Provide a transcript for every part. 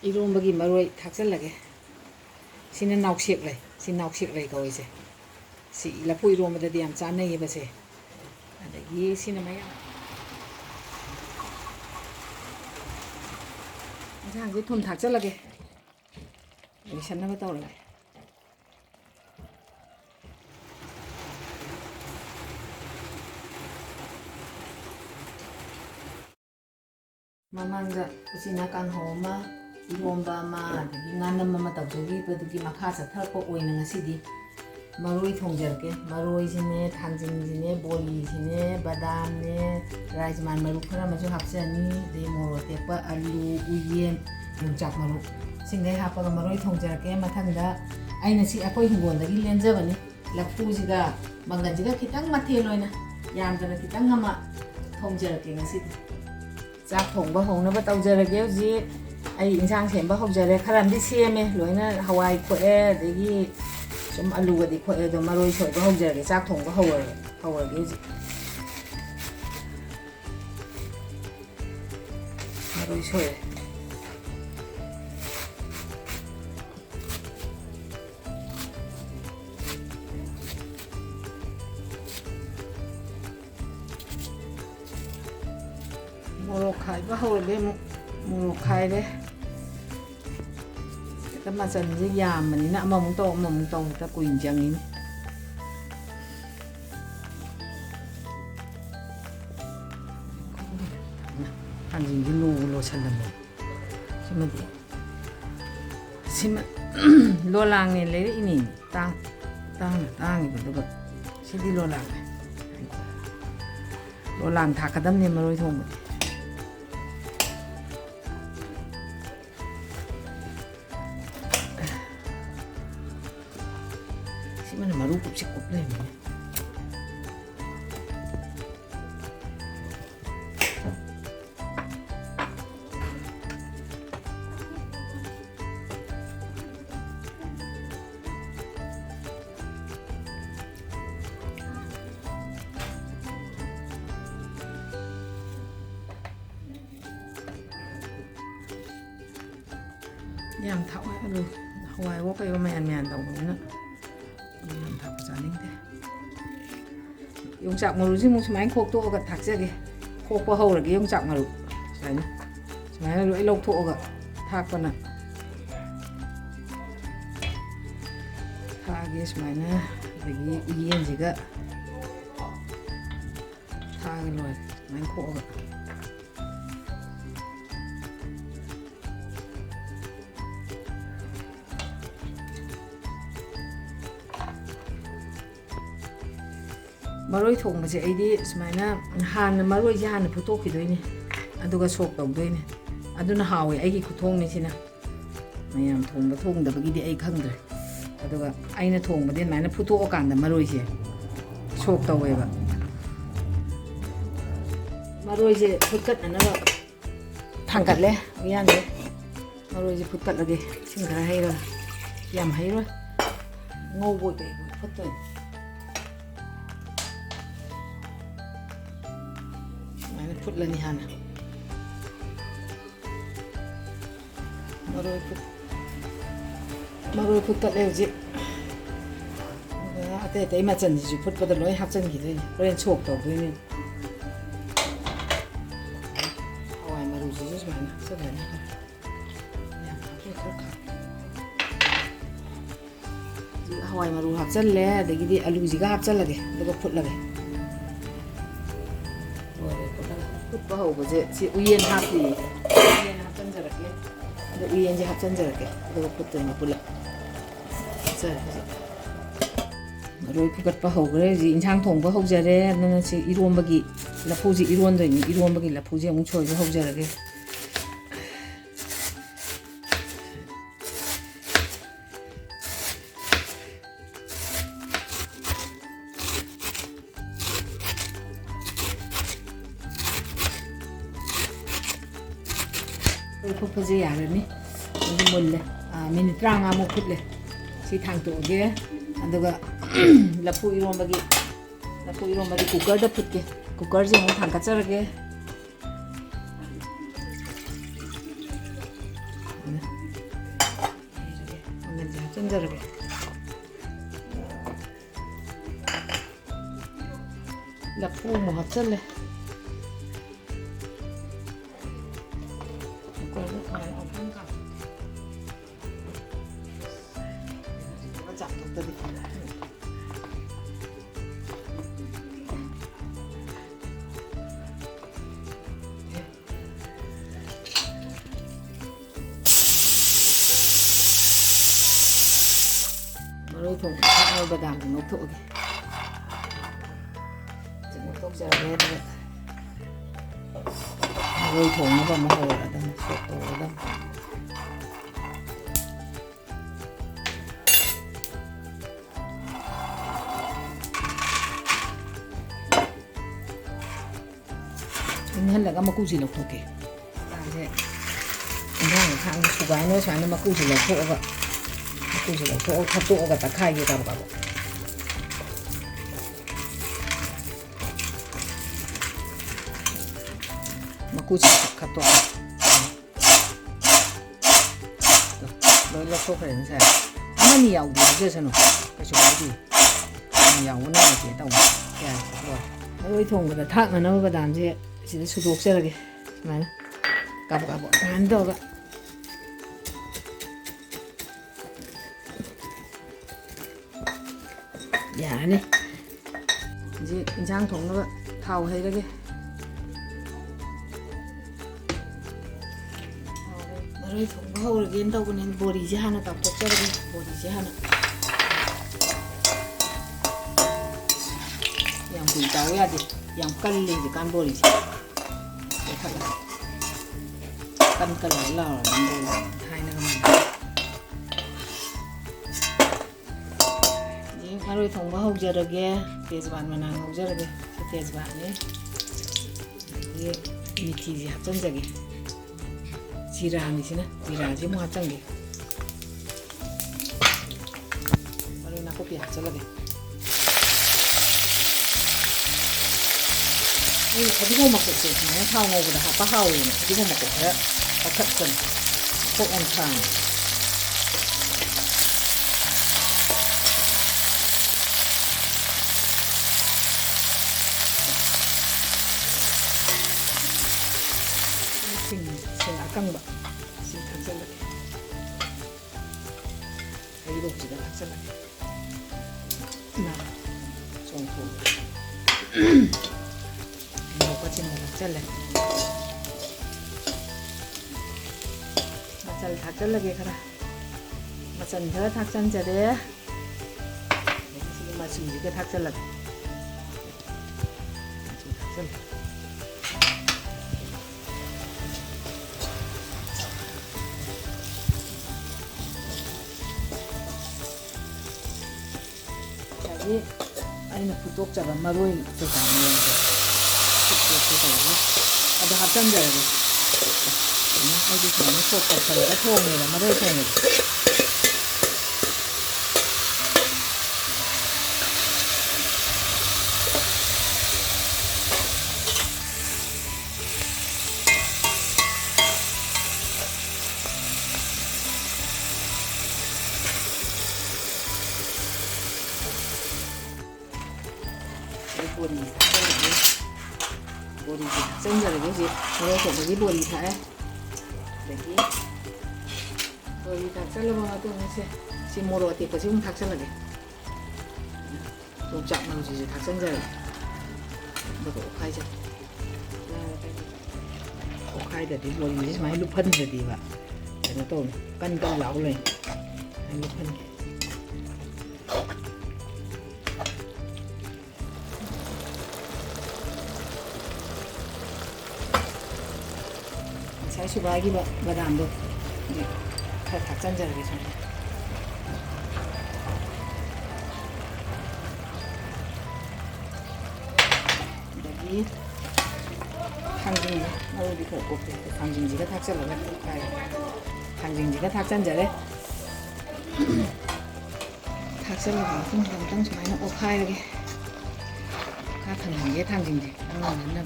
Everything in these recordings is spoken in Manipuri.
이로운ꯕꯒꯤ 머로이 탁절라게 시는 나옥식래 시 나옥식래 거이세 시 라포 이로운버다디 얌 짜네게 버세 아데기 시는 마야 이상하게 돈 탁절라게 여기 샷나가 떠올라 마망가 우시나 깡호마 이롬바 마 ngana mama tawjogi padugi makha sathar ko oina ngasidi maroi thongjake maroi sine thangjing sine boli sine badam ne rajman maru khara maju hapsani de moro tepa alu uyen yongchak maru singai hapa ga maroi thongjake mathangda aina si akoi hingondagi lenjabani lakpu jiga mangan jiga kitang mathe loina yamdana kitang ama thongjarake ngasidi chak thongba hongnaba tawjarage ji ai insang semba hojare kharamdi seme loina hawai khoe degi sum alu gadi khoe do maroi soi ba hojare chak thong ba hawar ge ji maroi soi moro khai ba hawar be moro khai de mà dần dĩ giảm mình nãy mông to ta quỳnh chẳng nín ăn gì cái lô chân làm xin mà lô làng này lấy cái gì tang cái đó xin đi lô làng thả cái đâm này mà rồi thôi mana maru kupsik kuple ni yam thau lu hawai wo kai ma an tau na thạc giả linh thế dùng chạm mà rúi một máy khô to gặp thạc ra kì khô qua hầu là cái dùng chạm mà rúi này nhá máy là lưỡi lông thô gặp thạc con này thạc cái máy nè để cái yên gì cả thạc cái loại máy khô gặp maroi thong base aidi sumaina han maroi ji han photo khidoini aduga sok tawdoini aduna hawi aigi khuthong ni sina mayam thongba thongdabagi di ai khangdre aduga aina thongba den maina photo okanda maroi je sok taweba maroi je phutkat na ba thangkat le yan de maroi je phutkat lage singara haira yam haira ngau boi te phutoi phút lên hàn maroi phút tận đều gì thế đấy mà chân thì phút bắt đầu nói hấp chân gì đây lên chụp tàu với mình hawai maroi gì chứ mà rất là hawai maroi hấp chân lẽ để cái gì alu gì cả hấp chân là cái đó phút là cái futba hauba je si uyen hapi uyen hapchan jarake da uyen je hapchan jarake da putto ni pula sar roi phukat pa hogre ji insang thong ba hogjare na si irombagi lapu ji iron doi ni irombagi lapu ji amung choi ba hogjarage phuphaje yarani ndi mulle minute 30 mo phutle si thang to ge aduga lapu irombagi cooker da phutke cooker je mo thang ka charage 합전자르게. 라포 뭐 합절래? rồi thùng ao bà đàm thì nấu thụ kìa chỉ một cốc ra lên rồi rồi thùng nó vào một hồi là đâm sốt tổ đâm hơn là cái mà cu gì lộc thuộc kìa làm thế anh hàng số gái nói xoắn nó mà cu gì lộc thuộc vậy cu gì lộc thuộc thắp tổ cả ta khai cái cabo mà cu gì khát tổ rồi lộc thuộc phải làm sao mà nhiều gì chứ sao nó cái số cái gì nhiều nó là chỉ tàu cái rồi rồi thùng cái thác mà nó cái đàn gì chỉ 수도 없애라게 말 까보까보 안 더가 야네 이제 인장 동료가 타오 해라게 머리 동거 오르게 한다고 는 머리지 하나 딱 복잡하게 머리지 하나 yang tahu ya deh yang kali di kan boli sih kan kalau lah hai nak mana jadi kalau itu mau hujan lagi tezban mana hujan lagi tezban ni ini miti sih hapsan lagi zirah ni sih na zirah sih mau hapsan lagi kalau nak kopi hapsan lagi 어디고 먹고 있지? 그냥 타오보다 하빠하오이네. 어디고 먹고 해? 어떻든 kok온탕. 생각한 거. 닭살라게. 이복지가 닭살라게. 나 종포. 같이 먹을래. 맛살 다 잘라게 가라. 맛살 더 닭살 잘해. 지금 맛이 이게 닭 잘라게. 지금 닭 잘라. 자기 아니는 구독자가 마로인 구독자네요. ada hapsan jare ini aja cuma foto kalau ada thong ni mana thong ni body 생자를 그지 그래서 여기 body 다 여기 body 다 잘라봐도 이제 시모로 어디 거 지금 다 잘라게 좀 작는 거지 다 생자를 이거 오카이자 오카이다 디 body 이제 많이 높은 데디 봐 내가 또 깐깐 나올래 많이 높은 게 sai subaagi badamdo 닭장 자르기 전에 여기 당진지 어디 걷고 당진지가 닭장을 당진지가 닭장 자래 닭장을 가끔 당장 좀 많이 넣고 가야게 같은 게 당진지 만나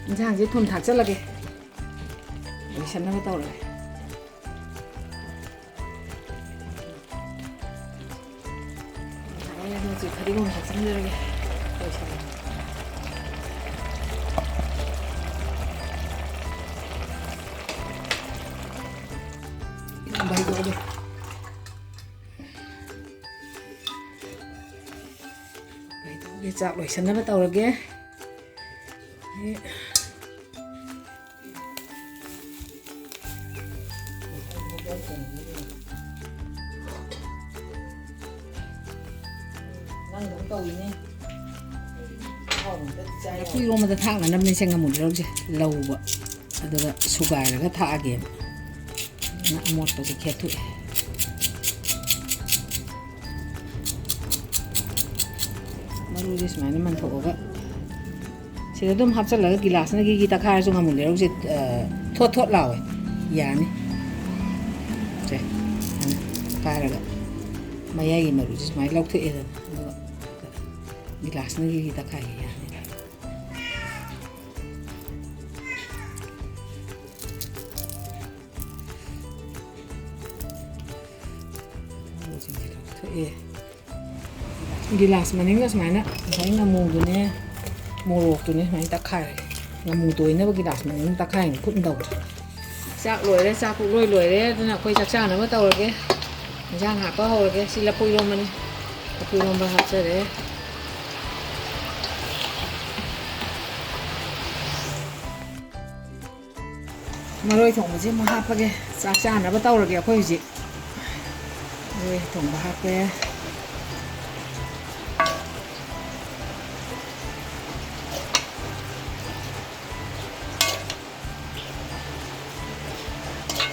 인상지 돈 다 잘라게 여기 샷나가 떠올래 나가야지 가리고 다 쌈들게 여기 샷나 이건 말고 어디 이게 쫙 여기 샷나가 떠올게 ꯏꯔꯣꯝꯕꯗ ꯊꯥꯛꯅꯅꯕꯅꯤ ꯁꯦ ꯉꯥꯃꯨꯗꯔꯧꯁꯦ ꯂꯧꯕ ꯑꯗꯨꯒ ꯁꯨꯒꯥꯏꯔꯒ ꯊꯥꯛꯑꯒꯦꯅ ꯑꯃꯣꯠꯄꯁꯦ ꯈꯦꯠꯇꯣꯛꯑꯦ ꯃꯔꯨꯁꯦ ꯁꯨꯃꯥꯏꯅ ꯃꯟꯊꯣꯛꯑꯒ ꯁꯤꯗ ꯑꯗꯨꯝ ꯍꯥꯞꯆꯤꯜꯂꯒ ꯒꯤꯂꯥꯁꯅ ꯒꯤꯒꯤ ꯇꯛꯈꯥꯏꯔꯁꯨ ꯉꯥꯃꯨꯗꯔꯧꯁꯦ ꯊꯣꯠ ꯊꯣꯠ ꯂꯥꯎꯋꯦ ꯌꯥꯅꯤ ꯁꯦ ꯇꯛꯈꯥꯏꯔꯒ ꯃꯌꯥꯏꯒꯤ ꯃꯔꯨꯁꯦ ꯁꯨꯃꯥꯏꯅ ꯂꯧꯊꯣꯛꯑꯦꯗꯅ ꯑꯗꯨꯒ ꯒꯤꯂꯥꯁꯅ ꯒꯤꯒꯤ ꯇꯛꯈꯥꯏ ꯌꯥꯅꯤ ꯒꯤꯂꯥꯁ ꯃꯅꯤꯡꯒ ꯁꯨꯃꯥꯏꯅ ꯉꯁꯥꯏ ꯉꯥꯃꯨꯗꯨꯅꯦ ꯃꯣꯔꯣꯛꯇꯨꯅꯦ ꯁꯨꯃꯥꯏꯅ ꯇꯛꯈꯥꯏꯔꯦ ꯉꯥꯃꯨ ꯇꯣꯏꯅꯕ ꯒꯤꯂꯥꯁ ꯃꯅꯤꯡ ꯇꯛꯈꯥꯏꯅ ꯈꯨꯠꯅ ꯇꯧꯗ꯭ꯔꯦ ꯆꯥꯛ ꯂꯣꯏꯔꯦ ꯆꯥꯛ ꯄꯨꯛꯂꯣꯏ ꯂꯣꯏꯔꯦ ꯑꯗꯨꯅ ꯑꯩꯈꯣꯏ ꯆꯥꯛ ꯆꯥꯅꯕ ꯇꯧꯔꯒꯦ ꯏꯟꯁꯥꯡ ꯍꯥꯞꯄ ꯍꯧꯔꯒꯦ ꯁꯤ ꯂꯐꯨ ꯏꯔꯣꯝꯕꯅꯤ ꯂꯐꯨ ꯏꯔꯣꯝꯕ ꯍꯥꯞꯆꯔꯦ ꯃꯔꯣꯏ ꯊꯣꯡꯕꯁꯤ ꯑꯃꯨꯛ ꯍꯥꯞꯄꯒꯦ ꯆꯥꯛ ꯆꯥꯅꯕ ꯇꯧꯔꯒꯦ ꯑꯩꯈꯣꯏ ꯍꯧꯖꯤꯛ ꯃꯔꯣꯏ ꯊꯣꯡꯕ ꯍꯥꯞꯄꯦ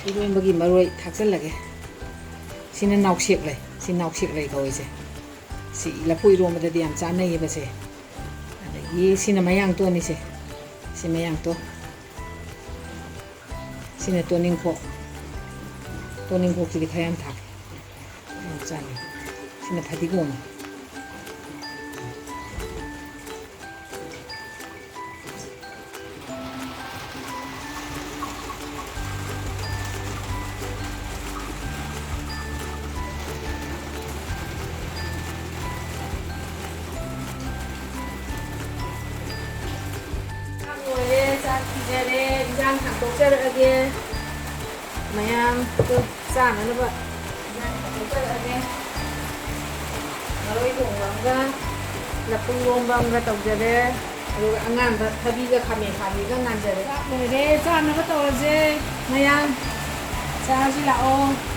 이로인버기 머로이 탁셀라게 시는 나옥식래 시 나옥식래 거이제 시 라포 이로인버들이 ям 짜네 예버세 이 시는 마양 또니세 시 마양 또 시는 또닝코 길이 가양 탁 짜네 시는 바디고마 이제 인장 닭독자르게 마양 그 싸는 거 인장 닭독자르게 머로이 동방가 나쁜 동방가 독자르 그리고 안간 다비가 가미가 난자르 그래 싸는 거 떨어지 마양 싸지 라오